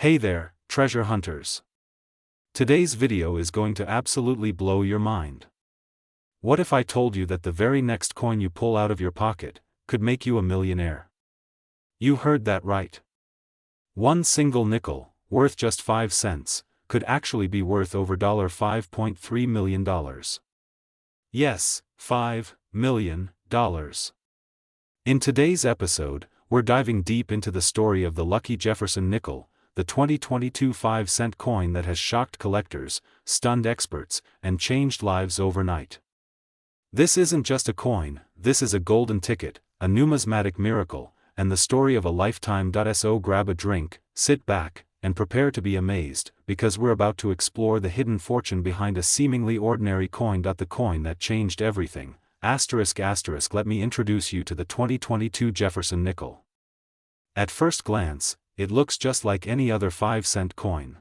Hey there, treasure hunters. Today's video is going to absolutely blow your mind. What if I told you that the very next coin you pull out of your pocket could make you a millionaire? You heard that right. One single nickel, worth just 5 cents, could actually be worth over $5.3 million. Yes, $5 million. In today's episode, we're diving deep into the story of the lucky Jefferson nickel, the 2022 5-cent coin that has shocked collectors, stunned experts, and changed lives overnight. This isn't just a coin, this is a golden ticket, a numismatic miracle, and the story of a lifetime. So grab a drink, sit back, and prepare to be amazed, because we're about to explore the hidden fortune behind a seemingly ordinary coin. The coin that changed everything. Let me introduce you to the 2022 Jefferson nickel. At first glance, it looks just like any other 5-cent coin.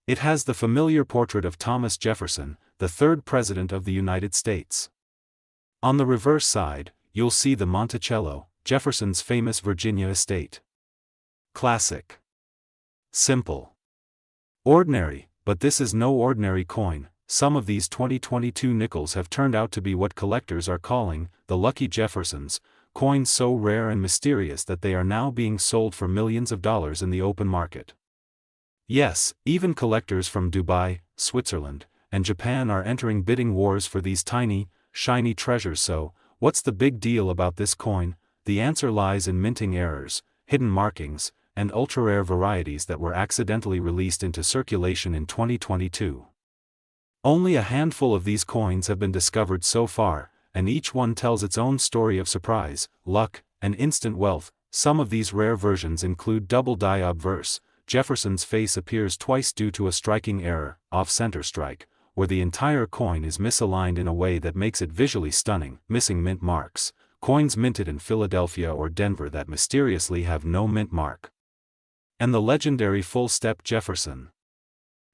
It has the familiar portrait of Thomas Jefferson, the third president of the United States. On the reverse side, you'll see the Monticello, Jefferson's famous Virginia estate. Classic. Simple. Ordinary, but this is no ordinary coin. Some of these 2022 nickels have turned out to be what collectors are calling the lucky Jeffersons, coins so rare and mysterious that they are now being sold for millions of dollars in the open market. Yes, even collectors from Dubai, Switzerland, and Japan are entering bidding wars for these tiny, shiny treasures. So, what's the big deal about this coin? The answer lies in minting errors, hidden markings, and ultra-rare varieties that were accidentally released into circulation in 2022. Only a handful of these coins have been discovered so far, and each one tells its own story of surprise, luck, and instant wealth. Some of these rare versions include double die obverse. Jefferson's face appears twice due to a striking error, off-center strike, where the entire coin is misaligned in a way that makes it visually stunning. Missing mint marks. Coins minted in Philadelphia or Denver that mysteriously have no mint mark. And the legendary full-step Jefferson.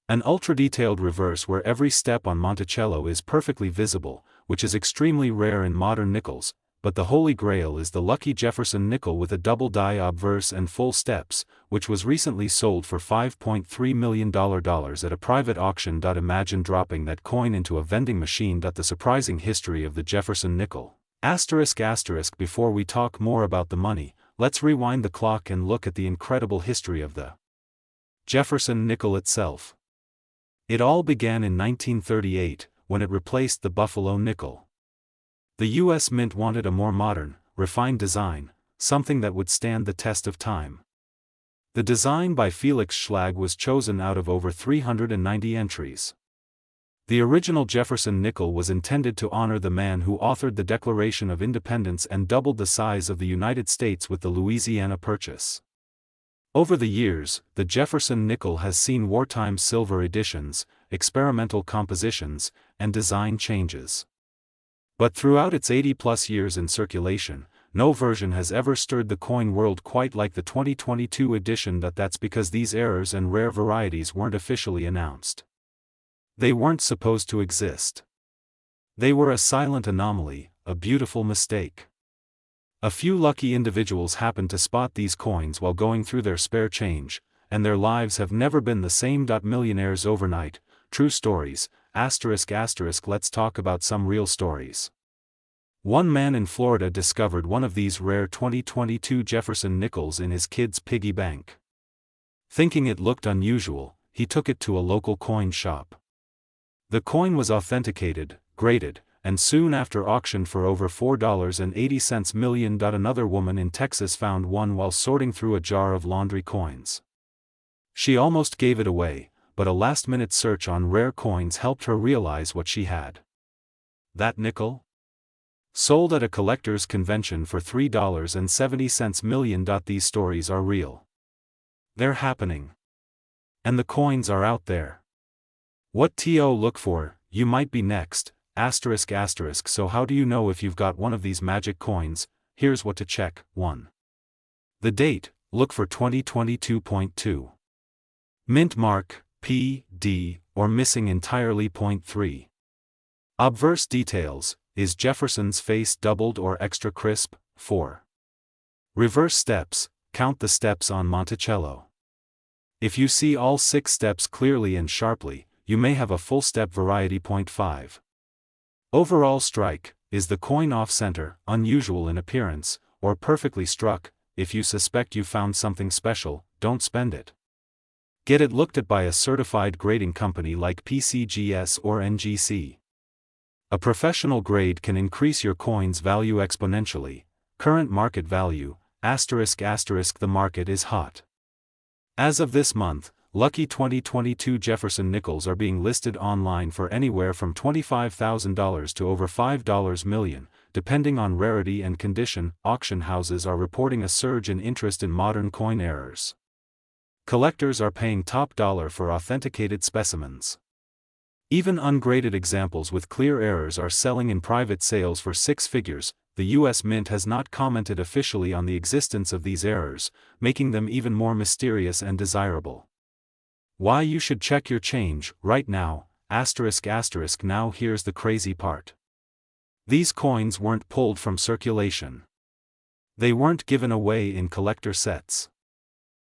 An ultra-detailed reverse where every step on Monticello is perfectly visible, which is extremely rare in modern nickels, but the holy grail is the lucky Jefferson nickel with a double die obverse and full steps, which was recently sold for $5.3 million at a private auction. Imagine dropping that coin into a vending machine. The surprising history of the Jefferson nickel. Before we talk more about the money, let's rewind the clock and look at the incredible history of the Jefferson nickel itself. It all began in 1938, when it replaced the Buffalo nickel. The U.S. Mint wanted a more modern, refined design, something that would stand the test of time. The design by Felix Schlag was chosen out of over 390 entries. The original Jefferson nickel was intended to honor the man who authored the Declaration of Independence and doubled the size of the United States with the Louisiana Purchase. Over the years, the Jefferson nickel has seen wartime silver editions, experimental compositions, and design changes. But throughout its 80-plus years in circulation, no version has ever stirred the coin world quite like the 2022 edition. That's because these errors and rare varieties weren't officially announced. They weren't supposed to exist. They were a silent anomaly, a beautiful mistake. A few lucky individuals happened to spot these coins while going through their spare change, and their lives have never been the same. Millionaires overnight. True stories. Let's talk about some real stories. One man in Florida discovered one of these rare 2022 Jefferson nickels in his kid's piggy bank. Thinking it looked unusual, he took it to a local coin shop. The coin was authenticated, graded, and soon after auctioned for over $4.80 million. Another woman in Texas found one while sorting through a jar of laundry coins. She almost gave it away, but a last-minute search on rare coins helped her realize what she had. That nickel? Sold at a collector's convention for $3.70 million. These stories are real. They're happening. And the coins are out there. What to look for? You might be next. So how do you know if you've got one of these magic coins? Here's what to check. 1. The date. Look for 2022.2. Mint mark, P.D., or missing entirely. 3. Obverse details. Is Jefferson's face doubled or extra crisp? 4. Reverse steps. Count the steps on Monticello. If you see all 6 steps clearly and sharply, you may have a full step variety. Point 5. Overall strike. Is the coin off-center, unusual in appearance, or perfectly struck? If you suspect you found something special, don't spend it. Get it looked at by a certified grading company like PCGS or NGC. A professional grade can increase your coin's value exponentially. Current market value, ***, the market is hot. As of this month, lucky 2022 Jefferson nickels are being listed online for anywhere from $25,000 to over $5 million, depending on rarity and condition. Auction houses are reporting a surge in interest in modern coin errors. Collectors are paying top dollar for authenticated specimens. Even ungraded examples with clear errors are selling in private sales for 6 figures. The U.S. Mint has not commented officially on the existence of these errors, making them even more mysterious and desirable. Why you should check your change right now, ***. Now here's the crazy part. These coins weren't pulled from circulation. They weren't given away in collector sets.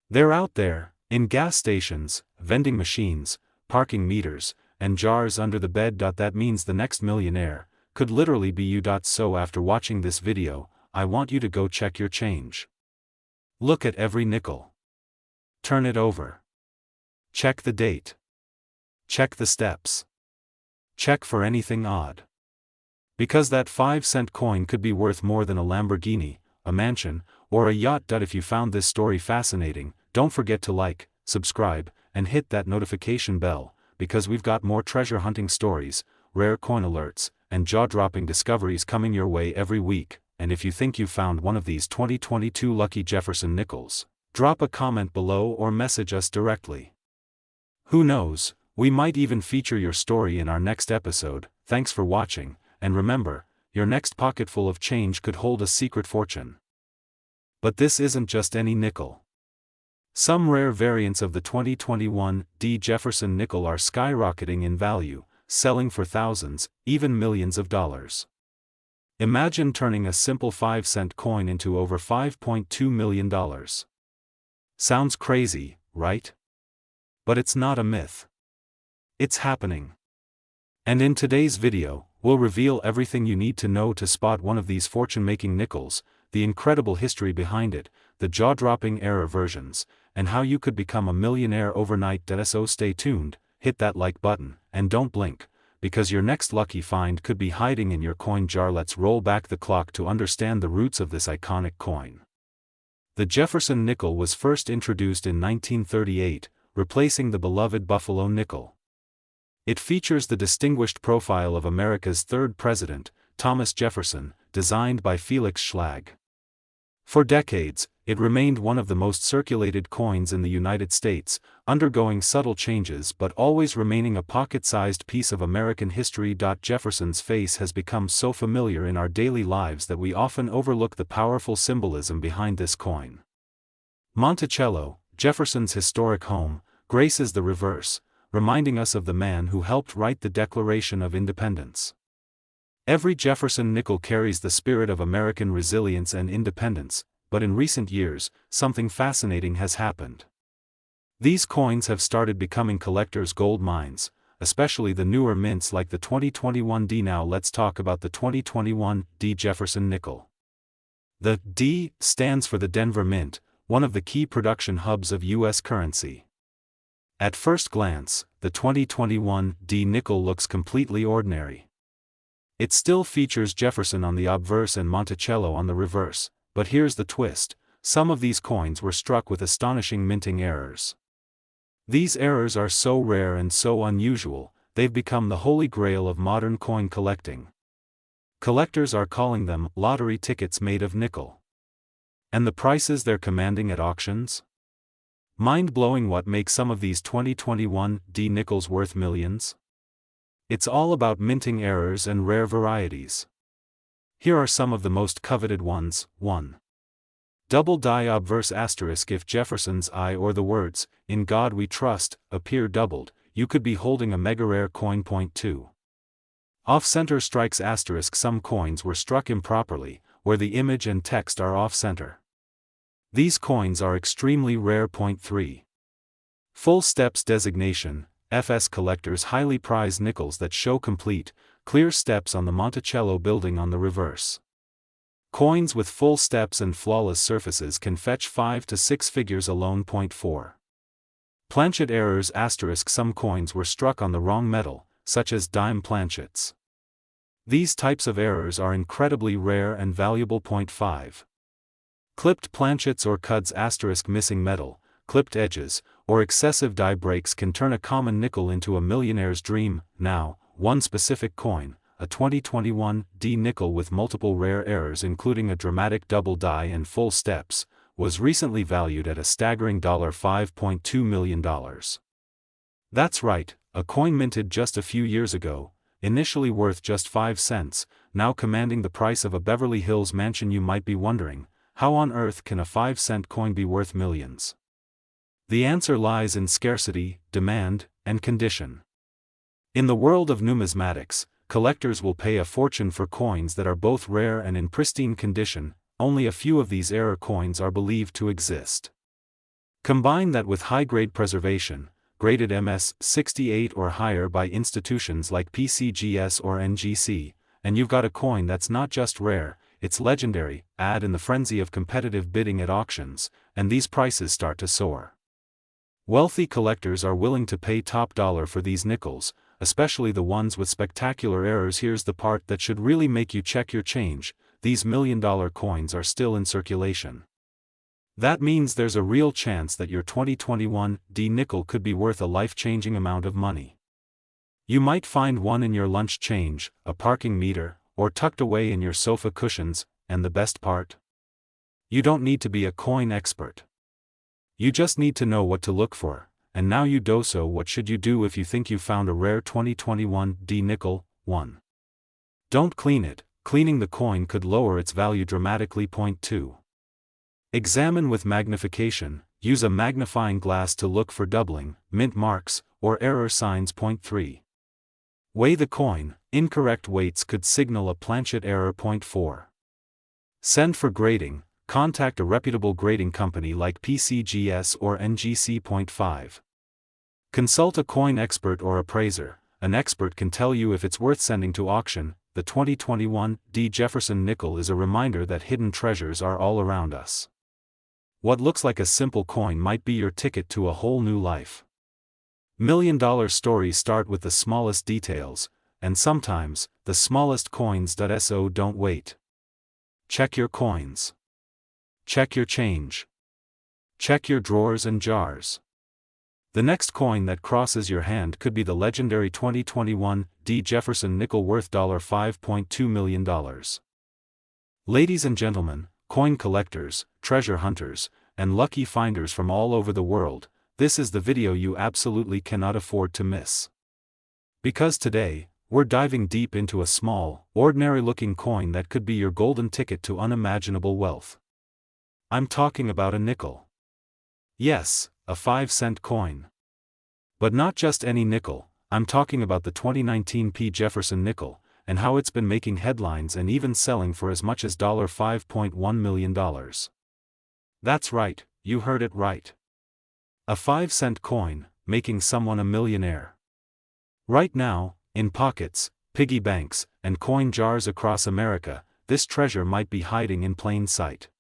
They're out there, in gas stations, vending machines, parking meters, and jars under the bed. That means the next millionaire could literally be you. So after watching this video, I want you to go check your change. Look at every nickel. Turn it over. Check the date. Check the steps. Check for anything odd. Because that 5-cent coin could be worth more than a Lamborghini, a mansion, or a yacht. If you found this story fascinating, don't forget to like, subscribe, and hit that notification bell, because we've got more treasure hunting stories, rare coin alerts, and jaw-dropping discoveries coming your way every week. And if you think you found one of these 2022 lucky Jefferson nickels, drop a comment below or message us directly. Who knows, we might even feature your story in our next episode. Thanks for watching, and remember, your next pocketful of change could hold a secret fortune. But this isn't just any nickel. Some rare variants of the 2021 D. Jefferson nickel are skyrocketing in value, selling for thousands, even millions of dollars. Imagine turning a simple 5-cent coin into over $5.2 million. Sounds crazy, right? But it's not a myth. It's happening. And in today's video, we'll reveal everything you need to know to spot one of these fortune-making nickels, the incredible history behind it, the jaw-dropping error versions, and how you could become a millionaire overnight. So stay tuned, hit that like button, and don't blink, because your next lucky find could be hiding in your coin jar. Let's roll back the clock to understand the roots of this iconic coin. The Jefferson nickel was first introduced in 1938, replacing the beloved Buffalo nickel. It features the distinguished profile of America's third president, Thomas Jefferson, designed by Felix Schlag. For decades, it remained one of the most circulated coins in the United States, undergoing subtle changes but always remaining a pocket-sized piece of American history. Jefferson's face has become so familiar in our daily lives that we often overlook the powerful symbolism behind this coin. Monticello, Jefferson's historic home, graces the reverse, reminding us of the man who helped write the Declaration of Independence. Every Jefferson nickel carries the spirit of American resilience and independence, but in recent years, something fascinating has happened. These coins have started becoming collectors' gold mines, especially the newer mints like the 2021 D. Now let's talk about the 2021 D. Jefferson nickel. The D stands for the Denver Mint, one of the key production hubs of U.S. currency. At first glance, the 2021 D nickel looks completely ordinary. It still features Jefferson on the obverse and Monticello on the reverse, but here's the twist: some of these coins were struck with astonishing minting errors. These errors are so rare and so unusual, they've become the holy grail of modern coin collecting. Collectors are calling them lottery tickets made of nickel. And the prices they're commanding at auctions? Mind-blowing. What makes some of these 2021 D nickels worth millions? It's all about minting errors and rare varieties. Here are some of the most coveted ones. 1. Double die obverse ***. If Jefferson's I or the words, "In God We Trust," appear doubled, you could be holding a mega rare coin. 2. Off-center strikes ***. Some coins were struck improperly, where the image and text are off-center. These coins are extremely rare. 3. Full steps designation. FS collectors highly prize nickels that show complete, clear steps on the Monticello building on the reverse. Coins with full steps and flawless surfaces can fetch 5 to 6 figures alone. 4. Planchet errors. Some coins were struck on the wrong metal, such as dime planchets. These types of errors are incredibly rare and valuable. 5. Clipped planchets or cuds. Missing metal, clipped edges, or excessive die breaks can turn a common nickel into a millionaire's dream. Now, one specific coin, a 2021 D nickel with multiple rare errors including a dramatic double die and full steps, was recently valued at a staggering $5.2 million. That's right, a coin minted just a few years ago, initially worth just 5 cents, now commanding the price of a Beverly Hills mansion. You might be wondering, how on earth can a 5-cent coin be worth millions? The answer lies in scarcity, demand, and condition. In the world of numismatics, collectors will pay a fortune for coins that are both rare and in pristine condition. Only a few of these rare coins are believed to exist. Combine that with high-grade preservation, graded MS-68 or higher by institutions like PCGS or NGC, and you've got a coin that's not just rare, it's legendary. Add in the frenzy of competitive bidding at auctions, and these prices start to soar. Wealthy collectors are willing to pay top dollar for these nickels, especially the ones with spectacular errors. Here's the part that should really make you check your change: these million-dollar coins are still in circulation. That means there's a real chance that your 2021 D nickel could be worth a life-changing amount of money. You might find one in your lunch change, a parking meter, or tucked away in your sofa cushions, and the best part? You don't need to be a coin expert. You just need to know what to look for, and now you do so. What should you do if you think you found a rare 2021 D nickel? 1. Don't clean it. Cleaning the coin could lower its value dramatically. 2. Examine with magnification. Use a magnifying glass to look for doubling, mint marks, or error signs. 3. Weigh the coin. Incorrect weights could signal a planchet error. 4. Send for grading. Contact a reputable grading company like PCGS or NGC. 5. Consult a coin expert or appraiser. An expert can tell you if it's worth sending to auction. The 2021 D Jefferson nickel is a reminder that hidden treasures are all around us. What looks like a simple coin might be your ticket to a whole new life. Million-dollar stories start with the smallest details, and sometimes, the smallest coins. So don't wait. Check your coins. Check your change. Check your drawers and jars. The next coin that crosses your hand could be the legendary 2021 D Jefferson nickel worth $5.2 million. Ladies and gentlemen, coin collectors, treasure hunters, and lucky finders from all over the world, this is the video you absolutely cannot afford to miss. Because today, we're diving deep into a small, ordinary-looking coin that could be your golden ticket to unimaginable wealth. I'm talking about a nickel. Yes, a 5-cent coin. But not just any nickel. I'm talking about the 2019 P. Jefferson nickel, and how it's been making headlines and even selling for as much as $5.1 million. That's right, you heard it right. A 5-cent coin, making someone a millionaire. Right now, in pockets, piggy banks, and coin jars across America, this treasure might be hiding in plain sight.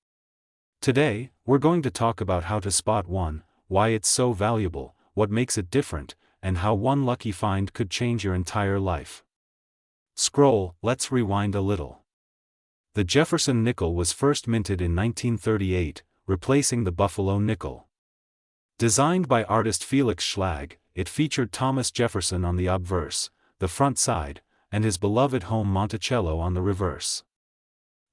Today, we're going to talk about how to spot one, why it's so valuable, what makes it different, and how one lucky find could change your entire life. Scroll, let's rewind a little. The Jefferson nickel was first minted in 1938, replacing the Buffalo nickel. Designed by artist Felix Schlag, it featured Thomas Jefferson on the obverse, the front side, and his beloved home Monticello on the reverse.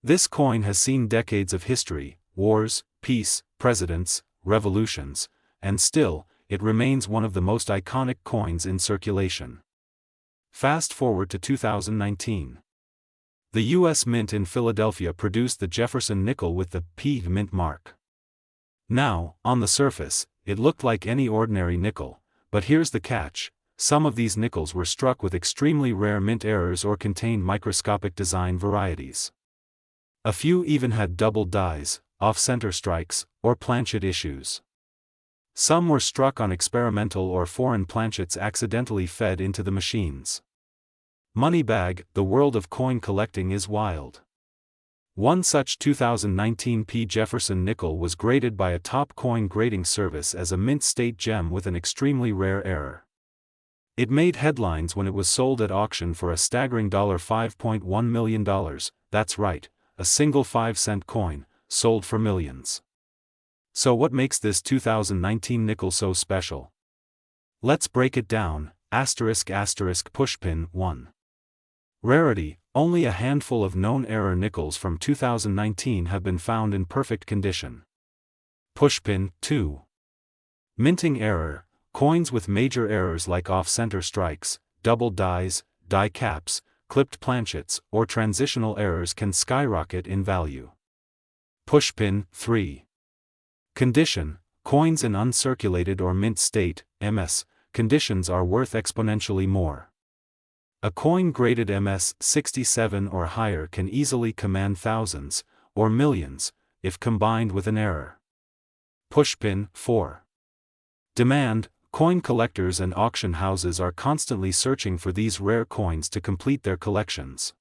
This coin has seen decades of history, wars, peace, presidents, revolutions, and still, it remains one of the most iconic coins in circulation. Fast forward to 2019. The U.S. Mint in Philadelphia produced the Jefferson nickel with the P mint mark. Now, on the surface, it looked like any ordinary nickel, but here's the catch: some of these nickels were struck with extremely rare mint errors or contained microscopic design varieties. A few even had double dies, off-center strikes, or planchet issues. Some were struck on experimental or foreign planchets accidentally fed into the machines. Money bag, the world of coin collecting is wild. One such 2019 P. Jefferson nickel was graded by a top coin grading service as a mint state gem with an extremely rare error. It made headlines when it was sold at auction for a staggering $5.1 million, that's right, a single 5-cent coin, sold for millions. So what makes this 2019 nickel so special? Let's break it down. Pushpin 1. Rarity: only a handful of known error nickels from 2019 have been found in perfect condition. Pushpin 2. Minting error: coins with major errors like off-center strikes, double dies, die caps, clipped planchets, or transitional errors can skyrocket in value. Pushpin 3. Condition: coins in uncirculated or mint state (MS) conditions are worth exponentially more. A coin graded MS 67 or higher can easily command thousands, or millions, if combined with an error. Pushpin 4. Demand: coin collectors and auction houses are constantly searching for these rare coins to complete their collections.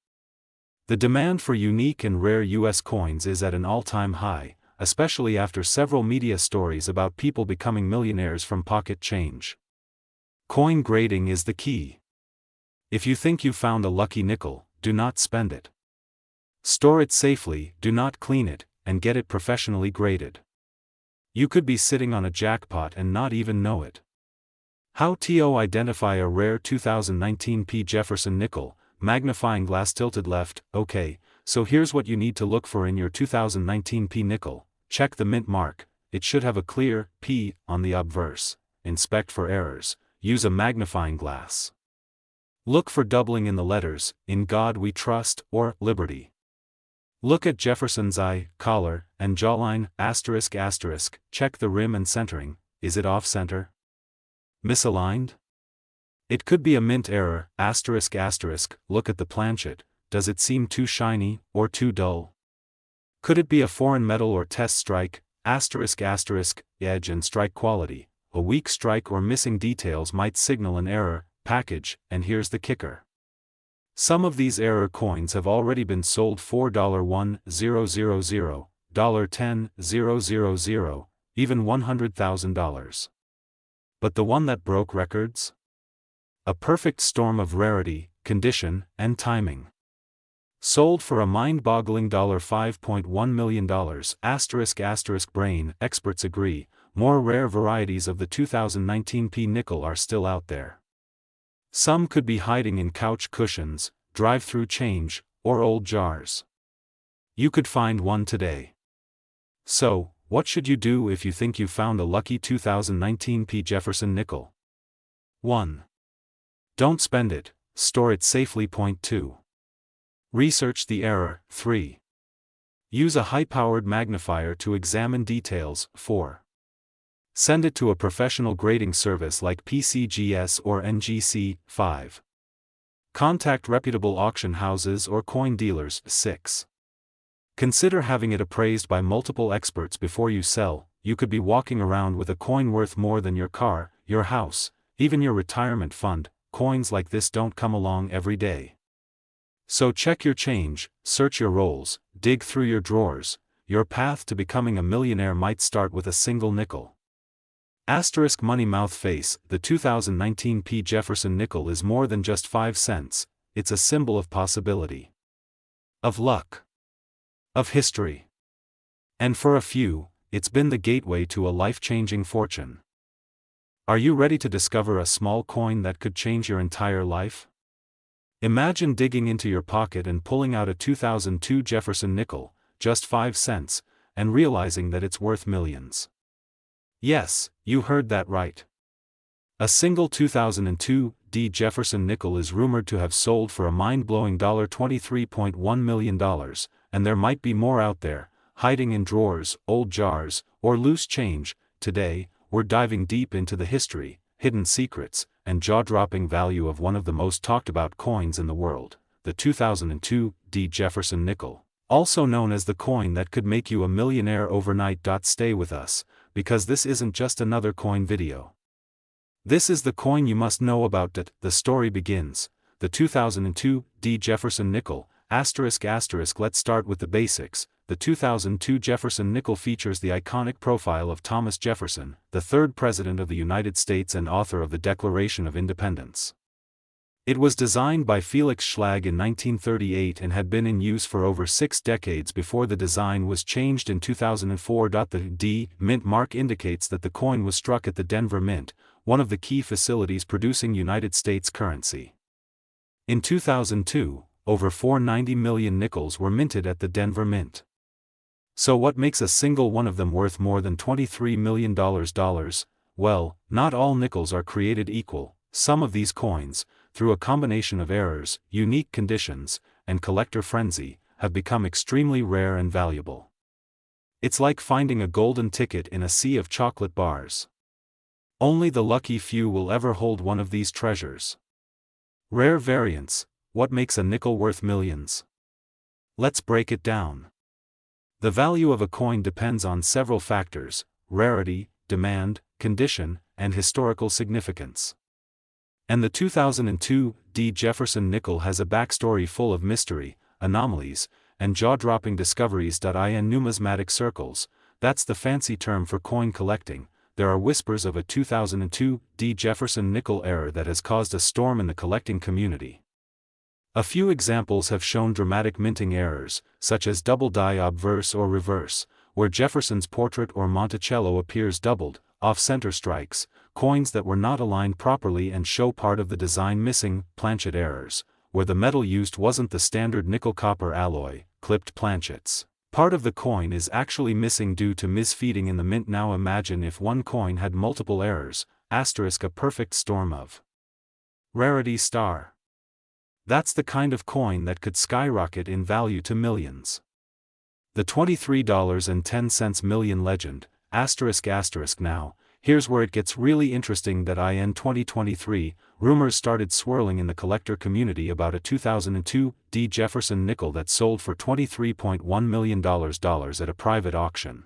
The demand for unique and rare U.S. coins is at an all-time high, especially after several media stories about people becoming millionaires from pocket change. Coin grading is the key. If you think you found a lucky nickel, do not spend it. Store it safely, do not clean it, and get it professionally graded. You could be sitting on a jackpot and not even know it. How to identify a rare 2019 P. Jefferson nickel? Magnifying glass tilted left. Okay, so here's what you need to look for in your 2019 P nickel. Check the mint mark, it should have a clear P on the obverse. Inspect for errors, use a magnifying glass. Look for doubling in the letters, "In God We Trust" or "Liberty." Look at Jefferson's eye, collar, and jawline, ****. Check the rim and centering, is it off-center? Misaligned? It could be a mint error, ****. Look at the planchet, does it seem too shiny, or too dull? Could it be a foreign metal or test strike, ****, edge and strike quality? A weak strike or missing details might signal an error. Package, and here's the kicker. Some of these error coins have already been sold for $1,000, $10,000, even $100,000. But the one that broke records? A perfect storm of rarity, condition, and timing. Sold for a mind-boggling $5.1 million, brain, experts agree, more rare varieties of the 2019 P nickel are still out there. Some could be hiding in couch cushions, drive-through change, or old jars. You could find one today. So, what should you do if you think you found a lucky 2019 P. Jefferson nickel? 1. Don't spend it, store it safely. 2. Research the error. 3. Use a high-powered magnifier to examine details. 4. Send it to a professional grading service like PCGS or NGC. 5. Contact reputable auction houses or coin dealers. 6. Consider having it appraised by multiple experts before you sell. You could be walking around with a coin worth more than your car, your house, even your retirement fund. Coins like this don't come along every day. So check your change, search your rolls, dig through your drawers. Your path to becoming a millionaire might start with a single nickel. Money mouth face, the 2019 P. Jefferson nickel is more than just 5 cents, it's a symbol of possibility. Of luck. Of history. And for a few, it's been the gateway to a life-changing fortune. Are you ready to discover a small coin that could change your entire life? Imagine digging into your pocket and pulling out a 2002 Jefferson nickel, just 5 cents, and realizing that it's worth millions. Yes, you heard that right. A single 2002 D. Jefferson nickel is rumored to have sold for a mind-blowing $23.1 million, and there might be more out there, hiding in drawers, old jars, or loose change. Today, we're diving deep into the history, hidden secrets, and jaw-dropping value of one of the most talked-about coins in the world, the 2002 D. Jefferson nickel, also known as the coin that could make you a millionaire overnight. Stay with us, because this isn't just another coin video. This is the coin you must know about. The story begins. The 2002 D. Jefferson nickel, ****. Let's start with the basics. The 2002 Jefferson nickel features the iconic profile of Thomas Jefferson, the third President of the United States and author of the Declaration of Independence. It was designed by Felix Schlag in 1938 and had been in use for over 6 decades before the design was changed in 2004. The D. Mint mark indicates that the coin was struck at the Denver Mint, one of the key facilities producing United States currency. In 2002, over 490 million nickels were minted at the Denver Mint. So what makes a single one of them worth more than $23 million? Well, not all nickels are created equal. Some of these coins, through a combination of errors, unique conditions, and collector frenzy, have become extremely rare and valuable. It's like finding a golden ticket in a sea of chocolate bars. Only the lucky few will ever hold one of these treasures. Rare variants. What makes a nickel worth millions? Let's break it down. The value of a coin depends on several factors: rarity, demand, condition, and historical significance. And the 2002 D. Jefferson nickel has a backstory full of mystery, anomalies, and jaw-dropping discoveries. In numismatic circles, that's the fancy term for coin collecting, there are whispers of a 2002 D. Jefferson nickel error that has caused a storm in the collecting community. A few examples have shown dramatic minting errors, such as double die obverse or reverse, where Jefferson's portrait or Monticello appears doubled, off-center strikes, coins that were not aligned properly and show part of the design missing, planchet errors, where the metal used wasn't the standard nickel-copper alloy, clipped planchets. Part of the coin is actually missing due to misfeeding in the mint. Now imagine if one coin had multiple errors, ***, a perfect storm of rarity star. That's the kind of coin that could skyrocket in value to millions. The $23.10 million legend, ****. Now, here's where it gets really interesting. In 2023, rumors started swirling in the collector community about a 2002 D. Jefferson nickel that sold for $23.1 million at a private auction.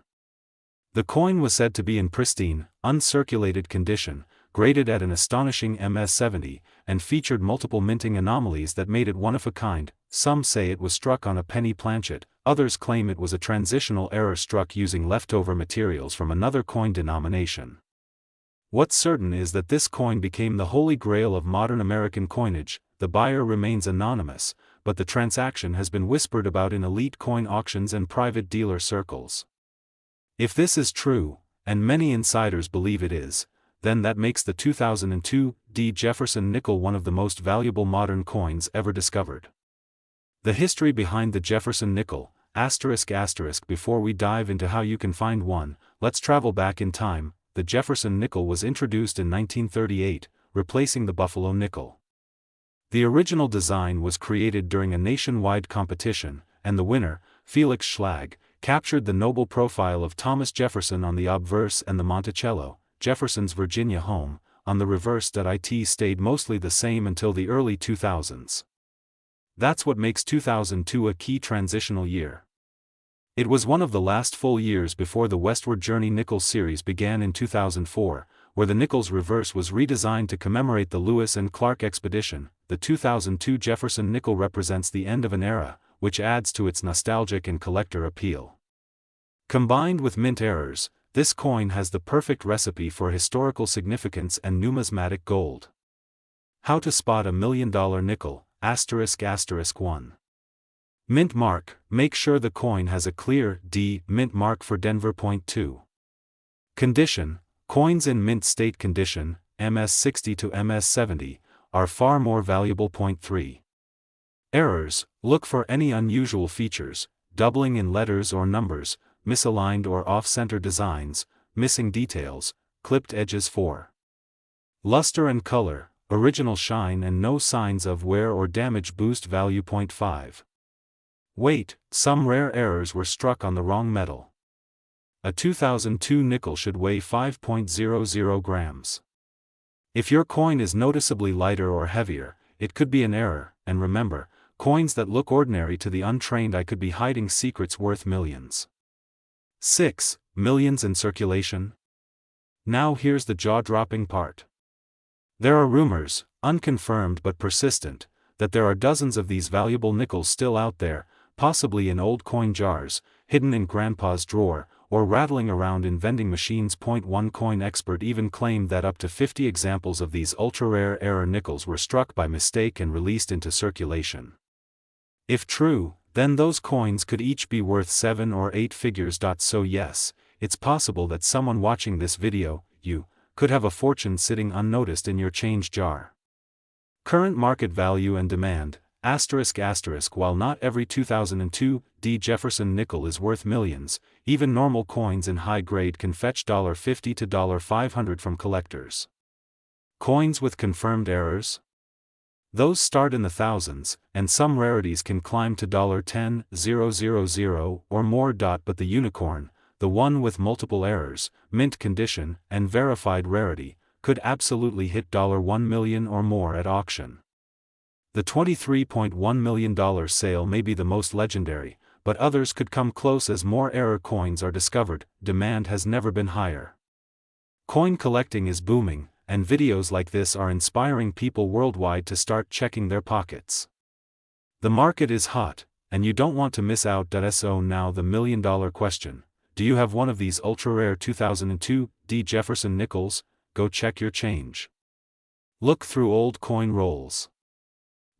The coin was said to be in pristine, uncirculated condition, graded at an astonishing MS-70, and featured multiple minting anomalies that made it one of a kind. Some say it was struck on a penny planchet, others claim it was a transitional error struck using leftover materials from another coin denomination. What's certain is that this coin became the holy grail of modern American coinage. The buyer remains anonymous, but the transaction has been whispered about in elite coin auctions and private dealer circles. If this is true, and many insiders believe it is, then that makes the 2002 D. Jefferson nickel one of the most valuable modern coins ever discovered. The history behind the Jefferson nickel, ****. Before we dive into how you can find one, let's travel back in time. The Jefferson nickel was introduced in 1938, replacing the Buffalo nickel. The original design was created during a nationwide competition, and the winner, Felix Schlag, captured the noble profile of Thomas Jefferson on the obverse and the Monticello, Jefferson's Virginia home, on the reverse. It stayed mostly the same until the early 2000s. That's what makes 2002 a key transitional year. It was one of the last full years before the Westward Journey nickel series began in 2004, where the nickel's reverse was redesigned to commemorate the Lewis and Clark expedition. The 2002 Jefferson nickel represents the end of an era, which adds to its nostalgic and collector appeal. Combined with mint errors, this coin has the perfect recipe for historical significance and numismatic gold. How to spot a $1 million nickel, ****1. Mint mark, make sure the coin has a clear D mint mark for Denver. Point 2. Condition, coins in mint state condition, MS-60 to MS-70, are far more valuable. Point 3. Errors, look for any unusual features, doubling in letters or numbers, misaligned or off-center designs, missing details, clipped edges. 4. Luster and color, original shine and no signs of wear or damage. Boost value. Point 5. Weight, some rare errors were struck on the wrong metal. A 2002 nickel should weigh 5.00 grams. If your coin is noticeably lighter or heavier, it could be an error. And remember, coins that look ordinary to the untrained eye could be hiding secrets worth millions. 6. Millions in circulation. Now here's the jaw-dropping part. There are rumors, unconfirmed but persistent, that there are dozens of these valuable nickels still out there, possibly in old coin jars, hidden in grandpa's drawer, or rattling around in vending machines. One coin expert even claimed that up to 50 examples of these ultra-rare error nickels were struck by mistake and released into circulation. If true, then those coins could each be worth 7 or 8 figures. So yes, it's possible that someone watching this video, you, could have a fortune sitting unnoticed in your change jar. Current market value and demand, ****. While not every 2002 D. Jefferson nickel is worth millions, even normal coins in high grade can fetch $50 to $500 from collectors. Coins with confirmed errors? Those start in the thousands, and some rarities can climb to $10,000 or more. But the unicorn, the one with multiple errors, mint condition, and verified rarity, could absolutely hit $1 million or more at auction. The $23.1 million sale may be the most legendary, but others could come close as more error coins are discovered. Demand has never been higher. Coin collecting is booming, and videos like this are inspiring people worldwide to start checking their pockets. The market is hot, and you don't want to miss out. So now the million-dollar question: do you have one of these ultra-rare 2002 D. Jefferson nickels? Go check your change. Look through old coin rolls.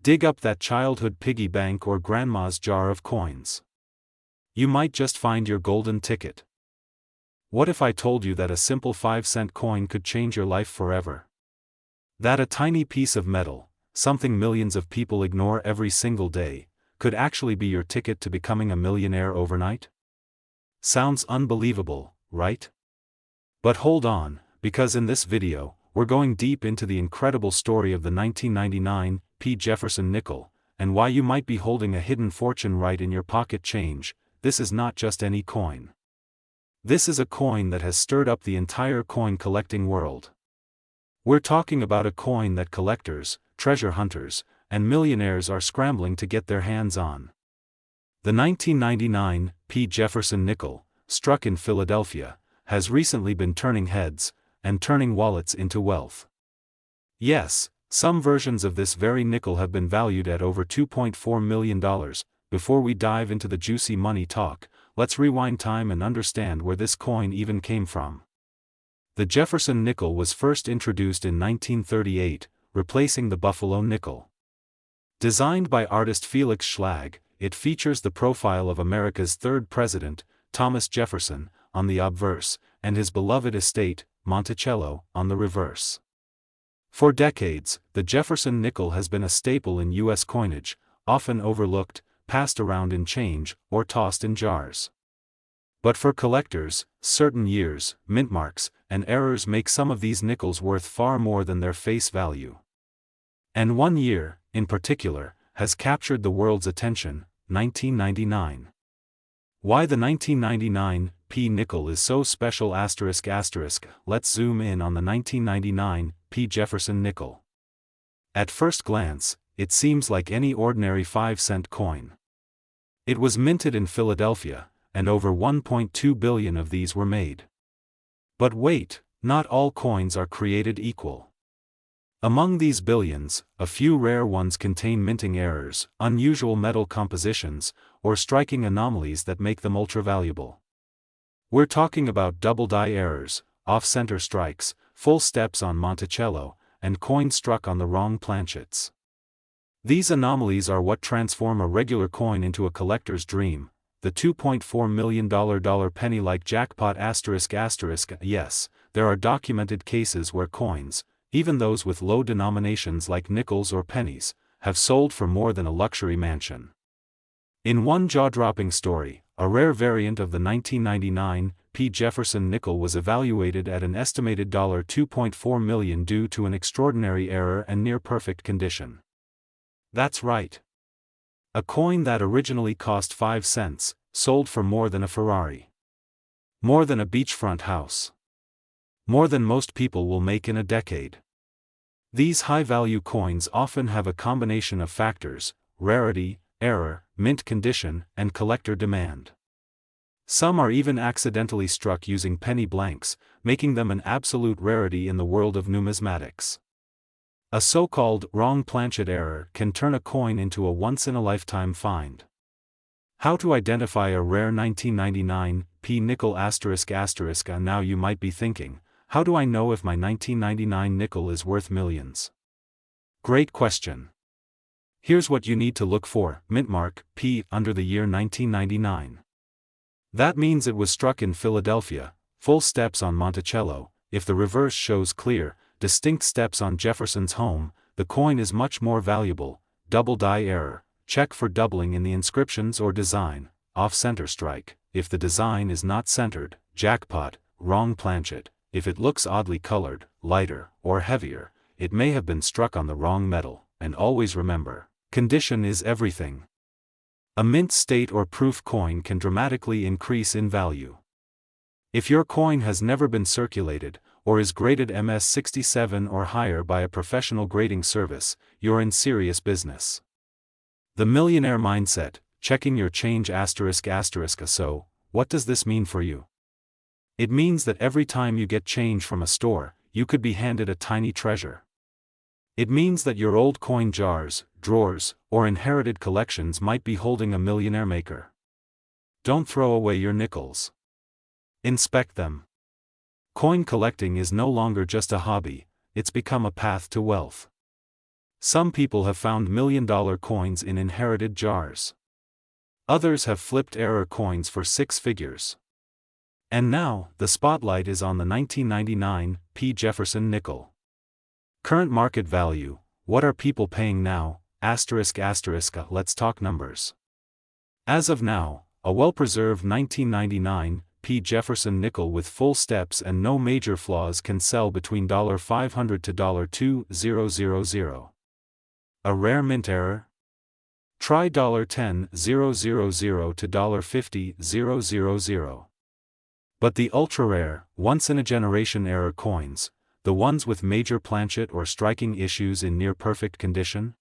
Dig up that childhood piggy bank or grandma's jar of coins. You might just find your golden ticket. What if I told you that a simple 5-cent coin could change your life forever? That a tiny piece of metal, something millions of people ignore every single day, could actually be your ticket to becoming a millionaire overnight? Sounds unbelievable, right? But hold on, because in this video, we're going deep into the incredible story of the 1999 P. Jefferson nickel, and why you might be holding a hidden fortune right in your pocket. Change. This is not just any coin. This is a coin that has stirred up the entire coin collecting world. We're talking about a coin that collectors, treasure hunters, and millionaires are scrambling to get their hands on. The 1999 P. Jefferson nickel, struck in Philadelphia, has recently been turning heads, and turning wallets into wealth. Yes, some versions of this very nickel have been valued at over $2.4 million. Before we dive into the juicy money talk, let's rewind time and understand where this coin even came from. The Jefferson nickel was first introduced in 1938, replacing the Buffalo nickel. Designed by artist Felix Schlag, it features the profile of America's third president, Thomas Jefferson, on the obverse, and his beloved estate, Monticello, on the reverse. For decades, the Jefferson nickel has been a staple in U.S. coinage, often overlooked, passed around in change, or tossed in jars. But for collectors, certain years, mint marks, and errors make some of these nickels worth far more than their face value. And one year, in particular, has captured the world's attention: 1999. Why the 1999 P nickel is so special? Let's zoom in on the 1999 P Jefferson nickel. At first glance, it seems like any ordinary 5-cent coin. It was minted in Philadelphia, and over 1.2 billion of these were made. But wait, not all coins are created equal. Among these billions, a few rare ones contain minting errors, unusual metal compositions, or striking anomalies that make them ultra-valuable. We're talking about double-die errors, off-center strikes, full steps on Monticello, and coins struck on the wrong planchets. These anomalies are what transform a regular coin into a collector's dream, the $2.4 million penny-like jackpot. Yes, there are documented cases where coins, even those with low denominations like nickels or pennies, have sold for more than a luxury mansion. In one jaw-dropping story, a rare variant of the 1999 P. Jefferson nickel was evaluated at an estimated $2.4 million due to an extraordinary error and near-perfect condition. That's right. A coin that originally cost 5 cents, sold for more than a Ferrari. More than a beachfront house. More than most people will make in a decade. These high-value coins often have a combination of factors: rarity, error, mint condition, and collector demand. Some are even accidentally struck using penny blanks, making them an absolute rarity in the world of numismatics. A so-called wrong planchet error can turn a coin into a once-in-a-lifetime find. How to identify a rare 1999 p nickel ***. Now you might be thinking, how do I know if my 1999 nickel is worth millions? Great question. Here's what you need to look for: mint mark, P, under the year 1999. That means it was struck in Philadelphia, full steps on Monticello. If the reverse shows clear, distinct steps on Jefferson's home, the coin is much more valuable. Double die error, check for doubling in the inscriptions or design. Off-center strike, if the design is not centered. Jackpot, wrong planchet, if it looks oddly colored, lighter, or heavier, it may have been struck on the wrong metal. And always remember, condition is everything. A mint state or proof coin can dramatically increase in value. If your coin has never been circulated, or is graded MS67 or higher by a professional grading service, you're in serious business. The millionaire mindset, checking your change ***. So, what does this mean for you? It means that every time you get change from a store, you could be handed a tiny treasure. It means that your old coin jars, drawers, or inherited collections might be holding a millionaire maker. Don't throw away your nickels. Inspect them. Coin collecting is no longer just a hobby, it's become a path to wealth. Some people have found million-dollar coins in inherited jars. Others have flipped error coins for six figures. And now, the spotlight is on the 1999 p Jefferson nickel. Current market value, what are people paying now? ***. Let's talk numbers. As of now, a well-preserved 1999 p Jefferson nickel with full steps and no major flaws can sell between $500 to $2,000. A rare mint error? Try $10,000 to $50,000. But the ultra-rare, once-in-a-generation error coins, the ones with major planchet or striking issues in near-perfect condition?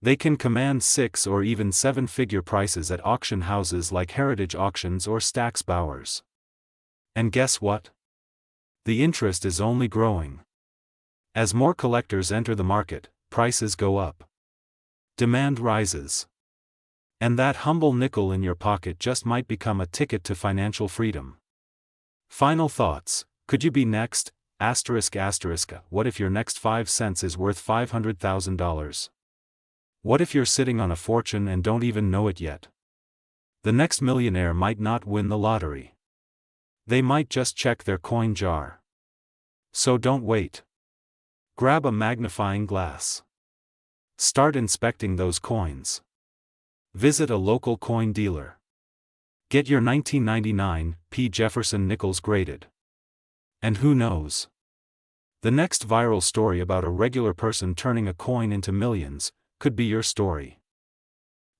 They can command 6 or even 7-figure prices at auction houses like Heritage Auctions or Stack's Bowers. And guess what? The interest is only growing. As more collectors enter the market, prices go up. Demand rises. And that humble nickel in your pocket just might become a ticket to financial freedom. Final thoughts: could you be next? What if your next 5 cents is worth $500,000? What if you're sitting on a fortune and don't even know it yet? The next millionaire might not win the lottery. They might just check their coin jar. So don't wait. Grab a magnifying glass. Start inspecting those coins. Visit a local coin dealer. Get your 1999 p Jefferson nickels graded. And who knows? The next viral story about a regular person turning a coin into millions could be your story.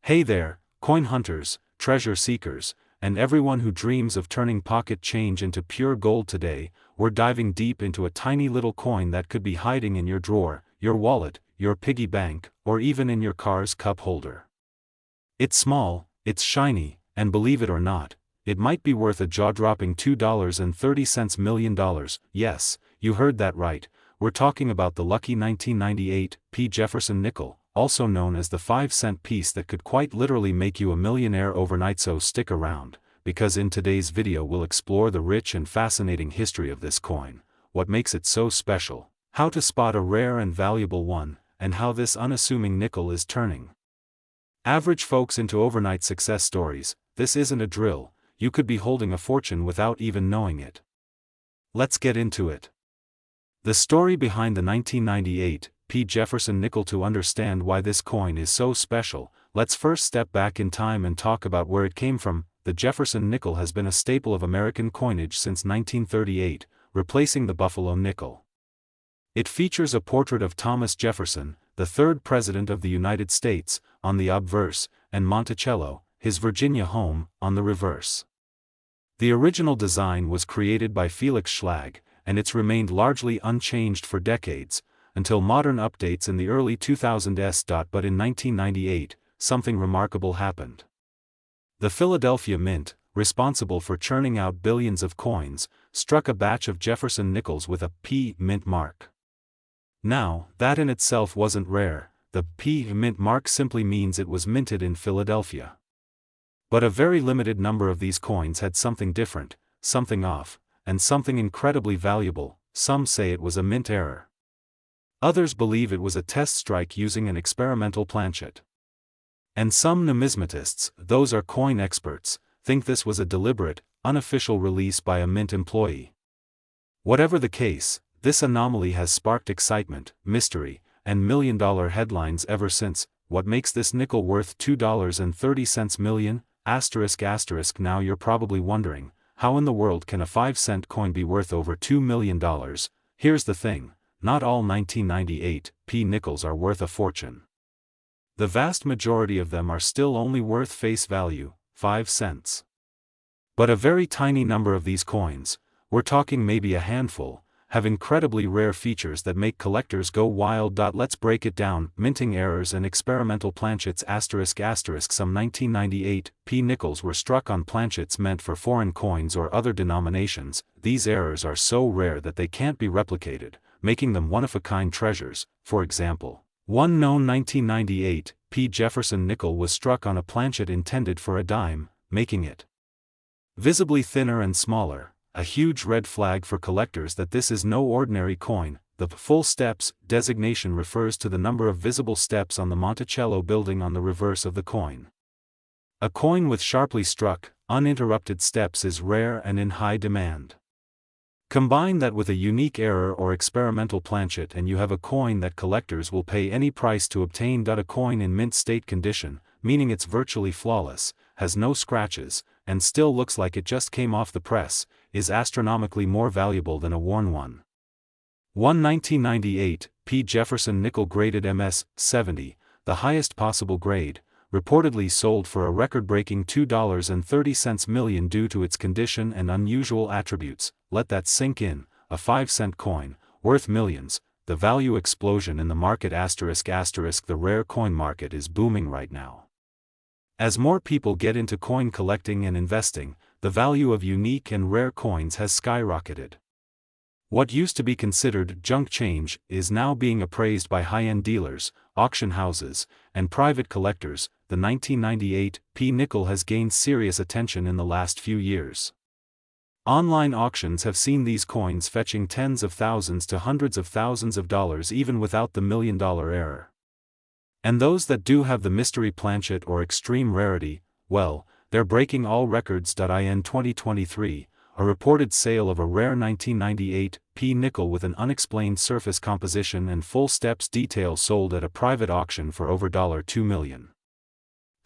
Hey there, coin hunters, treasure seekers, and everyone who dreams of turning pocket change into pure gold today. We're diving deep into a tiny little coin that could be hiding in your drawer, your wallet, your piggy bank, or even in your car's cup holder. It's small, it's shiny, and believe it or not, it might be worth a jaw-dropping $2.30 million. Yes, you heard that right, we're talking about the lucky 1998 p Jefferson nickel, also known as the 5-cent piece that could quite literally make you a millionaire overnight. So stick around, because in today's video we'll explore the rich and fascinating history of this coin, what makes it so special, how to spot a rare and valuable one, and how this unassuming nickel is turning average folks into overnight success stories. This isn't a drill, you could be holding a fortune without even knowing it. Let's get into it. The story behind the 1998 p Jefferson nickel. To understand why this coin is so special, let's first step back in time and talk about where it came from. The Jefferson nickel has been a staple of American coinage since 1938, replacing the Buffalo nickel. It features a portrait of Thomas Jefferson, the third President of the United States, on the obverse, and Monticello, his Virginia home, on the reverse. The original design was created by Felix Schlag, and it's remained largely unchanged for decades, until modern updates in the early 2000s. But in 1998, something remarkable happened. The Philadelphia Mint, responsible for churning out billions of coins, struck a batch of Jefferson nickels with a P mint mark. Now, that in itself wasn't rare. The P mint mark simply means it was minted in Philadelphia. But a very limited number of these coins had something different, something off, and something incredibly valuable. Some say it was a mint error. Others believe it was a test strike using an experimental planchet. And some numismatists, those are coin experts, think this was a deliberate, unofficial release by a mint employee. Whatever the case, this anomaly has sparked excitement, mystery, and million-dollar headlines ever since. What makes this nickel worth $2.30 million? Now you're probably wondering, how in the world can a 5-cent coin be worth over $2 million? Here's the thing, not all 1998 P nickels are worth a fortune. The vast majority of them are still only worth face value, 5 cents. But a very tiny number of these coins, we're talking maybe a handful, have incredibly rare features that make collectors go wild. Let's break it down. Minting errors and experimental planchets. Some 1998 P nickels were struck on planchets meant for foreign coins or other denominations. These errors are so rare that they can't be replicated, making them one-of-a-kind treasures. For example, one known 1998 P Jefferson nickel was struck on a planchet intended for a dime, making it visibly thinner and smaller. A huge red flag for collectors that this is no ordinary coin. The full steps designation refers to the number of visible steps on the Monticello building on the reverse of the coin. A coin with sharply struck, uninterrupted steps is rare and in high demand. Combine that with a unique error or experimental planchet and you have a coin that collectors will pay any price to obtain. A coin in mint state condition, meaning it's virtually flawless, has no scratches, and still looks like it just came off the press, is astronomically more valuable than a worn one. One 1998 P Jefferson nickel graded MS-70, the highest possible grade, reportedly sold for a record-breaking $2.30 million due to its condition and unusual attributes. Let that sink in. A 5-cent coin, worth millions, the value explosion in the market. The rare coin market is booming right now. As more people get into coin collecting and investing, the value of unique and rare coins has skyrocketed. What used to be considered junk change is now being appraised by high-end dealers, auction houses, and private collectors. The 1998 P nickel has gained serious attention in the last few years. Online auctions have seen these coins fetching tens of thousands to hundreds of thousands of dollars even without the million-dollar error. And those that do have the mystery planchet or extreme rarity, well, they're breaking all records. In 2023, a reported sale of a rare 1998 P nickel with an unexplained surface composition and full steps detail sold at a private auction for over $2 million.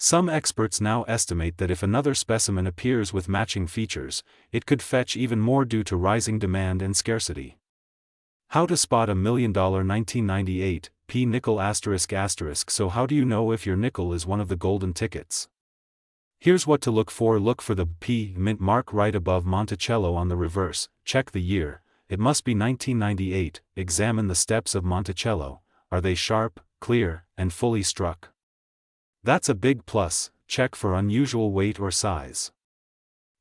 Some experts now estimate that if another specimen appears with matching features, it could fetch even more due to rising demand and scarcity. How to spot a $1 million 1998 P nickel ***. So how do you know if your nickel is one of the golden tickets? Here's what to look for. Look for the P mint mark right above Monticello on the reverse. Check the year. It must be 1998. Examine the steps of Monticello. Are they sharp, clear, and fully struck? That's a big plus. Check for unusual weight or size.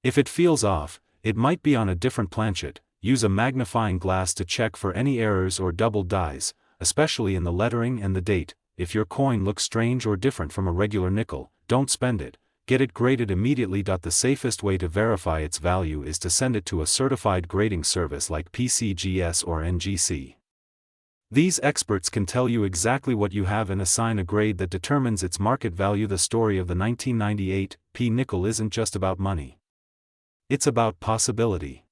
If it feels off, it might be on a different planchet. Use a magnifying glass to check for any errors or double dies, especially in the lettering and the date. If your coin looks strange or different from a regular nickel, don't spend it. Get it graded immediately. The safest way to verify its value is to send it to a certified grading service like PCGS or NGC. These experts can tell you exactly what you have and assign a grade that determines its market value. The story of the 1998 P nickel isn't just about money. It's about possibility.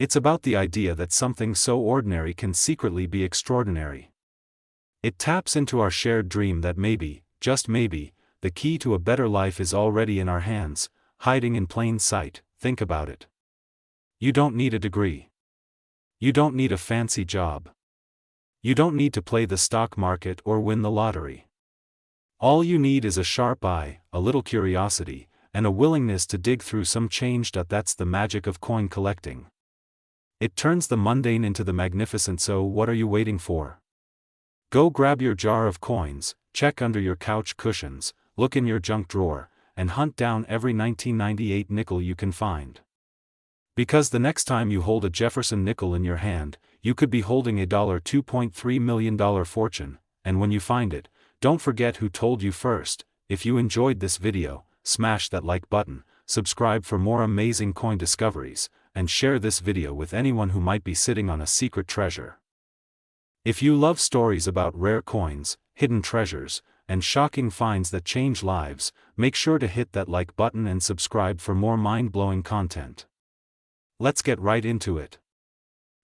It's about the idea that something so ordinary can secretly be extraordinary. It taps into our shared dream that maybe, just maybe, the key to a better life is already in our hands, hiding in plain sight. Think about it. You don't need a degree. You don't need a fancy job. You don't need to play the stock market or win the lottery. All you need is a sharp eye, a little curiosity, and a willingness to dig through some change. That's the magic of coin collecting. It turns the mundane into the magnificent. So what are you waiting for? Go grab your jar of coins, check under your couch cushions, look in your junk drawer, and hunt down every 1998 nickel you can find. Because the next time you hold a Jefferson nickel in your hand, you could be holding a $2.3 million fortune, and when you find it, don't forget who told you first. If you enjoyed this video, smash that like button, subscribe for more amazing coin discoveries, and share this video with anyone who might be sitting on a secret treasure. If you love stories about rare coins, hidden treasures, and shocking finds that change lives, make sure to hit that like button and subscribe for more mind-blowing content. Let's get right into it.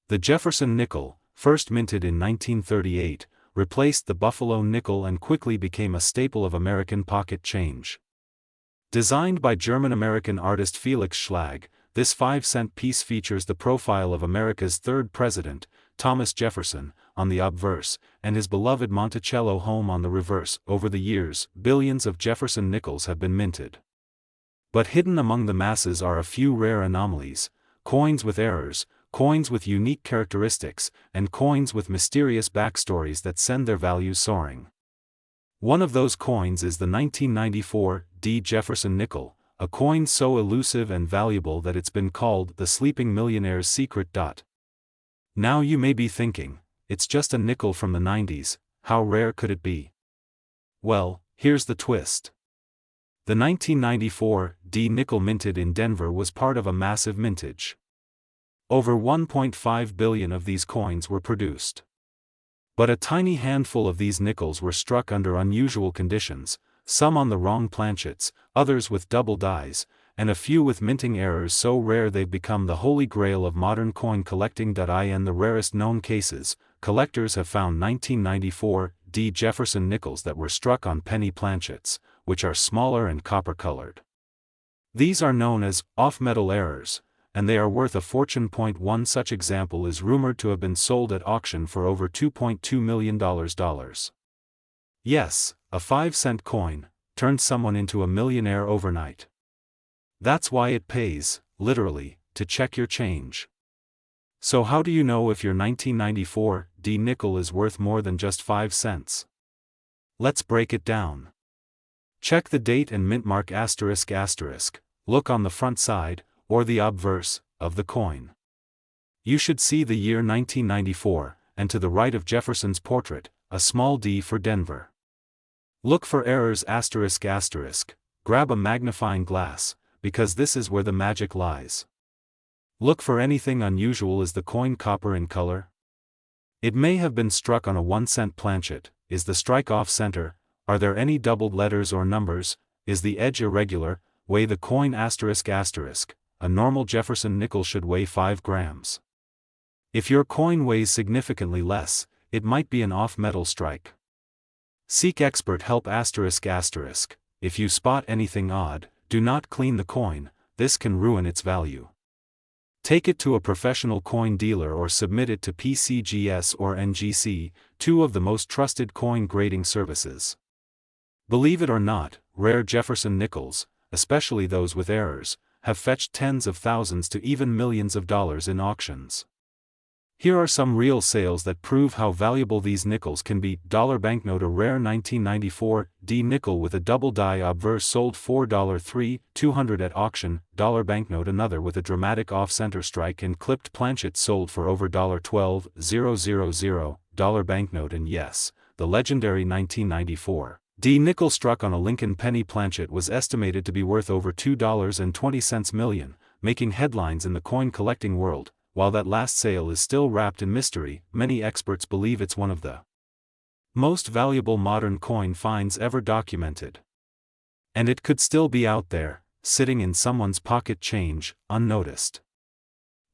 The Jefferson nickel, first minted in 1938, replaced the Buffalo nickel and quickly became a staple of American pocket change. Designed by German-American artist Felix Schlag, this 5-cent piece features the profile of America's third president, Thomas Jefferson, on the obverse, and his beloved Monticello home on the reverse. Over the years, billions of Jefferson nickels have been minted. But hidden among the masses are a few rare anomalies: coins with errors, coins with unique characteristics, and coins with mysterious backstories that send their values soaring. One of those coins is the 1994 D. Jefferson nickel, a coin so elusive and valuable that it's been called the sleeping millionaire's secret. Now you may be thinking, it's just a nickel from the 90s, how rare could it be? Well, here's the twist. The 1994 D nickel minted in Denver was part of a massive mintage. Over 1.5 billion of these coins were produced. But a tiny handful of these nickels were struck under unusual conditions, some on the wrong planchets, others with double dies, and a few with minting errors so rare they've become the holy grail of modern coin collecting. In the rarest known cases, collectors have found 1994 D. Jefferson nickels that were struck on penny planchets, which are smaller and copper-colored. These are known as off-metal errors, and they are worth a fortune. One such example is rumored to have been sold at auction for over $2.2 million. Yes, a 5-cent coin turned someone into a millionaire overnight. That's why it pays, literally, to check your change. So how do you know if your 1994 D nickel is worth more than just 5 cents? Let's break it down. Check the date and mint mark ***. Look on the front side, or the obverse, of the coin. You should see the year 1994, and to the right of Jefferson's portrait, a small D for Denver. Look for errors ***. Grab a magnifying glass, because this is where the magic lies. Look for anything unusual. Is the coin copper in color? It may have been struck on a 1-cent planchet. Is the strike off-center? Are there any doubled letters or numbers? Is the edge irregular? Weigh the coin ***. A normal Jefferson nickel should weigh 5 grams. If your coin weighs significantly less, it might be an off-metal strike. Seek expert help ***. If you spot anything odd, do not clean the coin, this can ruin its value. Take it to a professional coin dealer or submit it to PCGS or NGC, two of the most trusted coin grading services. Believe it or not, rare Jefferson nickels, especially those with errors, have fetched tens of thousands to even millions of dollars in auctions. Here are some real sales that prove how valuable these nickels can be. Dollar banknote: a rare 1994 D nickel with a double die obverse sold for $3,200 at auction. Dollar banknote: another with a dramatic off-center strike and clipped planchet sold for over $12,000. Dollar banknote: and yes, the legendary 1994 D nickel struck on a Lincoln penny planchet was estimated to be worth over $2.20 million, making headlines in the coin collecting world. While that last sale is still wrapped in mystery, many experts believe it's one of the most valuable modern coin finds ever documented. And it could still be out there, sitting in someone's pocket change, unnoticed.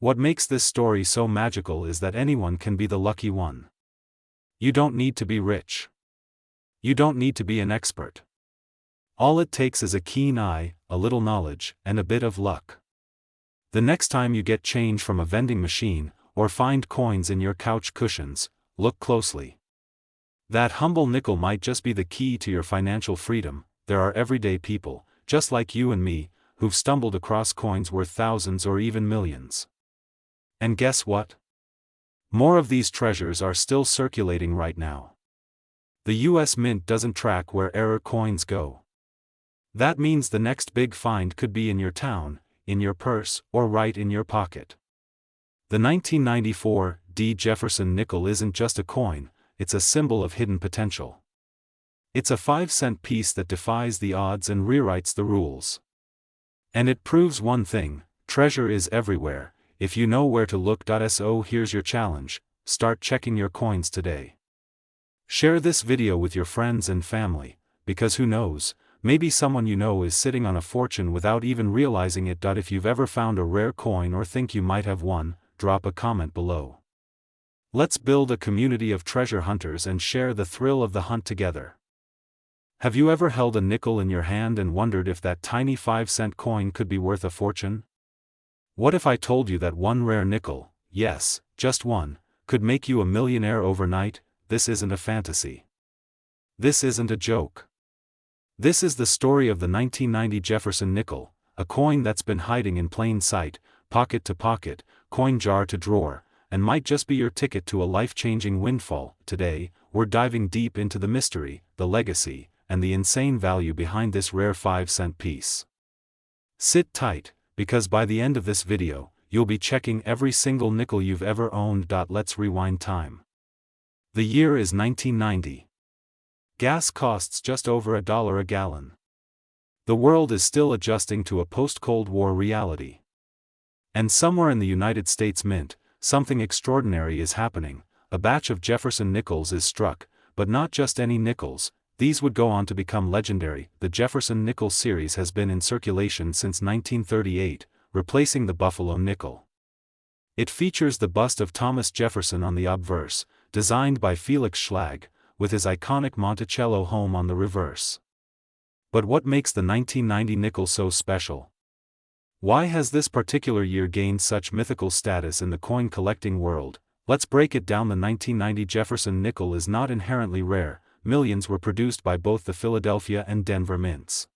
What makes this story so magical is that anyone can be the lucky one. You don't need to be rich. You don't need to be an expert. All it takes is a keen eye, a little knowledge, and a bit of luck. The next time you get change from a vending machine, or find coins in your couch cushions, look closely. That humble nickel might just be the key to your financial freedom. There are everyday people, just like you and me, who've stumbled across coins worth thousands or even millions. And guess what? More of these treasures are still circulating right now. The US Mint doesn't track where error coins go. That means the next big find could be in your town, in your purse, or right in your pocket. The 1994 Jefferson nickel isn't just a coin, it's a symbol of hidden potential. It's a 5-cent piece that defies the odds and rewrites the rules. And it proves one thing: treasure is everywhere, if you know where to look. So here's your challenge: start checking your coins today. Share this video with your friends and family, because who knows, maybe someone you know is sitting on a fortune without even realizing it. If you've ever found a rare coin or think you might have one, drop a comment below. Let's build a community of treasure hunters and share the thrill of the hunt together. Have you ever held a nickel in your hand and wondered if that tiny 5-cent coin could be worth a fortune? What if I told you that one rare nickel, yes, just one, could make you a millionaire overnight? This isn't a fantasy. This isn't a joke. This is the story of the 1990 Jefferson nickel, a coin that's been hiding in plain sight, pocket to pocket, coin jar to drawer, and might just be your ticket to a life-changing windfall. Today, we're diving deep into the mystery, the legacy, and the insane value behind this rare 5-cent piece. Sit tight, because by the end of this video, you'll be checking every single nickel you've ever owned. Let's rewind time. The year is 1990. Gas costs just over $1 a gallon. The world is still adjusting to a post-Cold War reality. And somewhere in the United States Mint, something extraordinary is happening. A batch of Jefferson nickels is struck, but not just any nickels. These would go on to become legendary. The Jefferson nickel series has been in circulation since 1938, replacing the Buffalo nickel. It features the bust of Thomas Jefferson on the obverse, designed by Felix Schlag, with his iconic Monticello home on the reverse. But what makes the 1990 nickel so special? Why has this particular year gained such mythical status in the coin collecting world? Let's break it down. The 1990 Jefferson nickel is not inherently rare. Millions were produced by both the Philadelphia and Denver mints.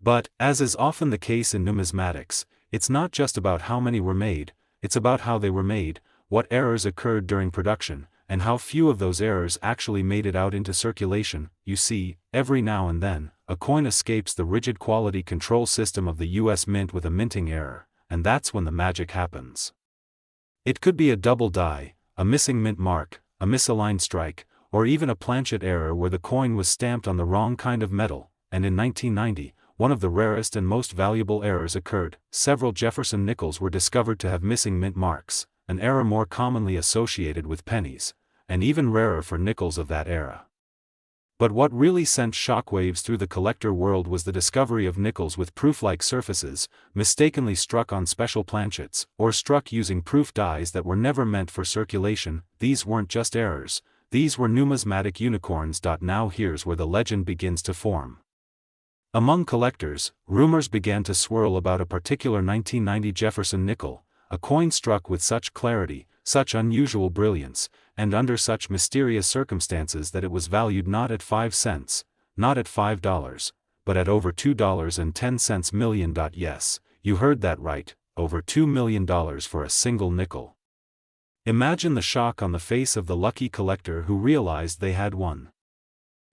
But, as is often the case in numismatics, it's not just about how many were made, it's about how they were made, what errors occurred during production, and how few of those errors actually made it out into circulation. You see, every now and then, a coin escapes the rigid quality control system of the US Mint with a minting error, and that's when the magic happens. It could be a double die, a missing mint mark, a misaligned strike, or even a planchet error where the coin was stamped on the wrong kind of metal. And in 1990, one of the rarest and most valuable errors occurred. Several Jefferson nickels were discovered to have missing mint marks, an error more commonly associated with pennies, and even rarer for nickels of that era. But what really sent shockwaves through the collector world was the discovery of nickels with proof-like surfaces, mistakenly struck on special planchets, or struck using proof dies that were never meant for circulation. These weren't just errors, these were numismatic unicorns. Now here's where the legend begins to form. Among collectors, rumors began to swirl about a particular 1990 Jefferson nickel, a coin struck with such clarity, such unusual brilliance, and under such mysterious circumstances that it was valued not at 5 cents, not at $5, but at over $2.10 million. Yes, you heard that right, over $2 million for a single nickel. Imagine the shock on the face of the lucky collector who realized they had won.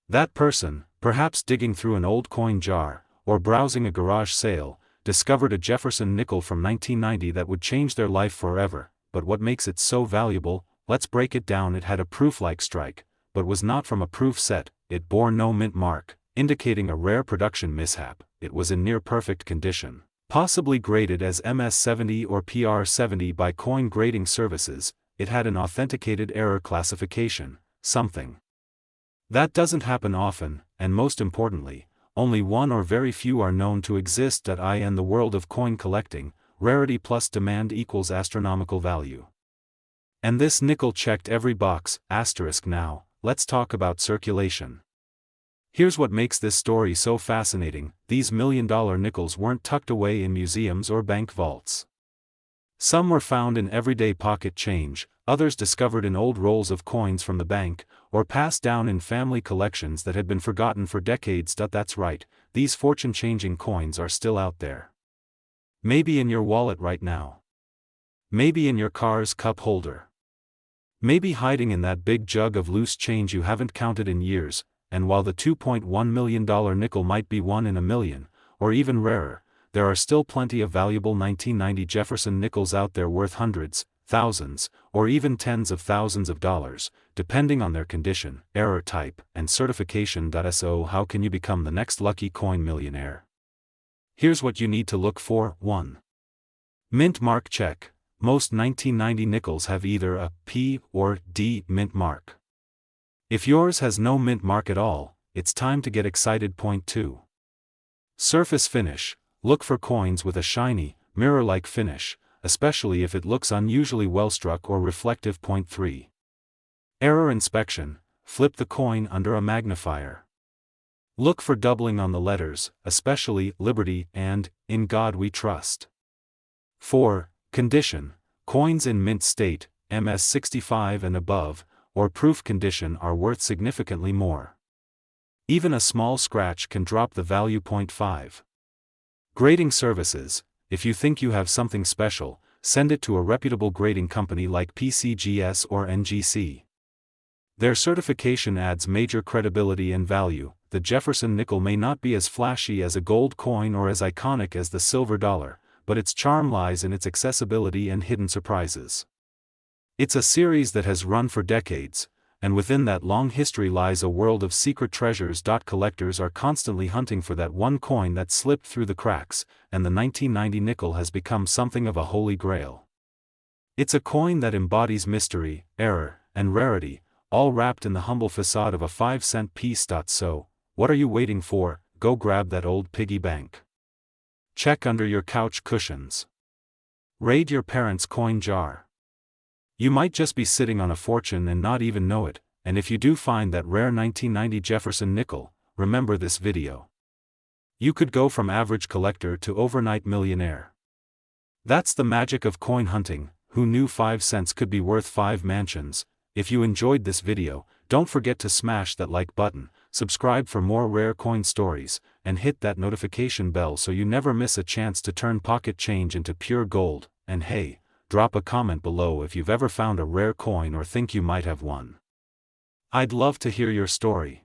That person, perhaps digging through an old coin jar, or browsing a garage sale, discovered a Jefferson nickel from 1990 that would change their life forever. But what makes it so valuable? Let's break it down. It had a proof-like strike, but was not from a proof set. It bore no mint mark, indicating a rare production mishap. It was in near-perfect condition, possibly graded as MS70 or PR70 by coin grading services. It had an authenticated error classification, something that doesn't happen often, and most importantly, only one or very few are known to exist. In the world of coin collecting, rarity plus demand equals astronomical value. And this nickel checked every box. Now, let's talk about circulation. Here's what makes this story so fascinating: these million-dollar nickels weren't tucked away in museums or bank vaults. Some were found in everyday pocket change, others discovered in old rolls of coins from the bank, or passed down in family collections that had been forgotten for decades. That's right, these fortune-changing coins are still out there. Maybe in your wallet right now. Maybe in your car's cup holder. Maybe hiding in that big jug of loose change you haven't counted in years. and while the $2.1 million nickel might be one in a million, or even rarer, there are still plenty of valuable 1990 Jefferson nickels out there worth hundreds, thousands, or even tens of thousands of dollars, depending on their condition, error type, and certification. So how can you become the next lucky coin millionaire? Here's what you need to look for. 1. Mint mark check. Most 1990 nickels have either a P or D mint mark. If yours has no mint mark at all, it's time to get excited. 2. Surface finish. Look for coins with a shiny, mirror-like finish, especially if it looks unusually well-struck or reflective. 3. Error inspection. Flip the coin under a magnifier. Look for doubling on the letters, especially Liberty and In God We Trust. 4. Condition. Coins in mint state, MS65 and above, or proof condition are worth significantly more. Even a small scratch can drop the value. 5. Grading services. If you think you have something special, send it to a reputable grading company like PCGS or NGC. Their certification adds major credibility and value. The Jefferson nickel may not be as flashy as a gold coin or as iconic as the silver dollar, but its charm lies in its accessibility and hidden surprises. It's a series that has run for decades, and within that long history lies a world of secret treasures. Collectors are constantly hunting for that one coin that slipped through the cracks, and the 1990 nickel has become something of a holy grail. It's a coin that embodies mystery, error, and rarity, all wrapped in the humble facade of a 5-cent piece. So, what are you waiting for? Go grab that old piggy bank. Check under your couch cushions. Raid your parents' coin jar. You might just be sitting on a fortune and not even know it, and if you do find that rare 1990 Jefferson nickel, remember this video. You could go from average collector to overnight millionaire. That's the magic of coin hunting. Who knew 5 cents could be worth 5 mansions? If you enjoyed this video, don't forget to smash that like button, subscribe for more rare coin stories, and hit that notification bell so you never miss a chance to turn pocket change into pure gold. And hey, drop a comment below if you've ever found a rare coin or think you might have one. I'd love to hear your story.